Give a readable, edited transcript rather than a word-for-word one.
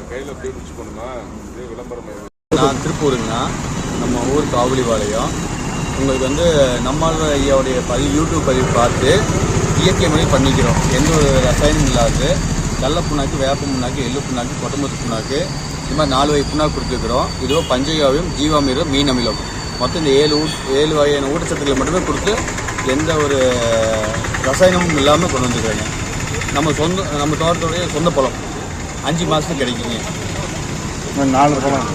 கையில் அப்படியே பிடிச்சி போகணுமா? இதே விளம்பரம். நான் திருப்பூருங்கண்ணா, நம்ம ஊர் காவலிபாளையம். உங்களுக்கு நம்மால் ஐயாவுடைய யூடியூப் பதிவு பார்த்து இயற்கை முறை பண்ணிக்கிறோம். எந்த ஒரு ரசாயனம் இல்லாது கடலை புண்ணாக்கு, வேப்ப புண்ணாக்கு, எள்ளு புண்ணாக்கு, கொட்டமுத்து புண்ணாக்கு, இது மாதிரி 4 வகை புண்ணாக்கு கொடுத்துருக்குறோம். இதோ பஞ்சகாவியம், ஜீவாமிரம், மீன் அமிலம், மொத்தம் இந்த 7 வகையான ஊட்டச்சத்துக்களை மட்டுமே கொடுத்து எந்த ஒரு ரசாயனமும் இல்லாமல் கொண்டு வந்துருக்காங்க. நம்ம தோட்டத்துடைய சொந்த பழம் 5 மாதத்துக்கு கிடைக்குங்க. 4 பழம்.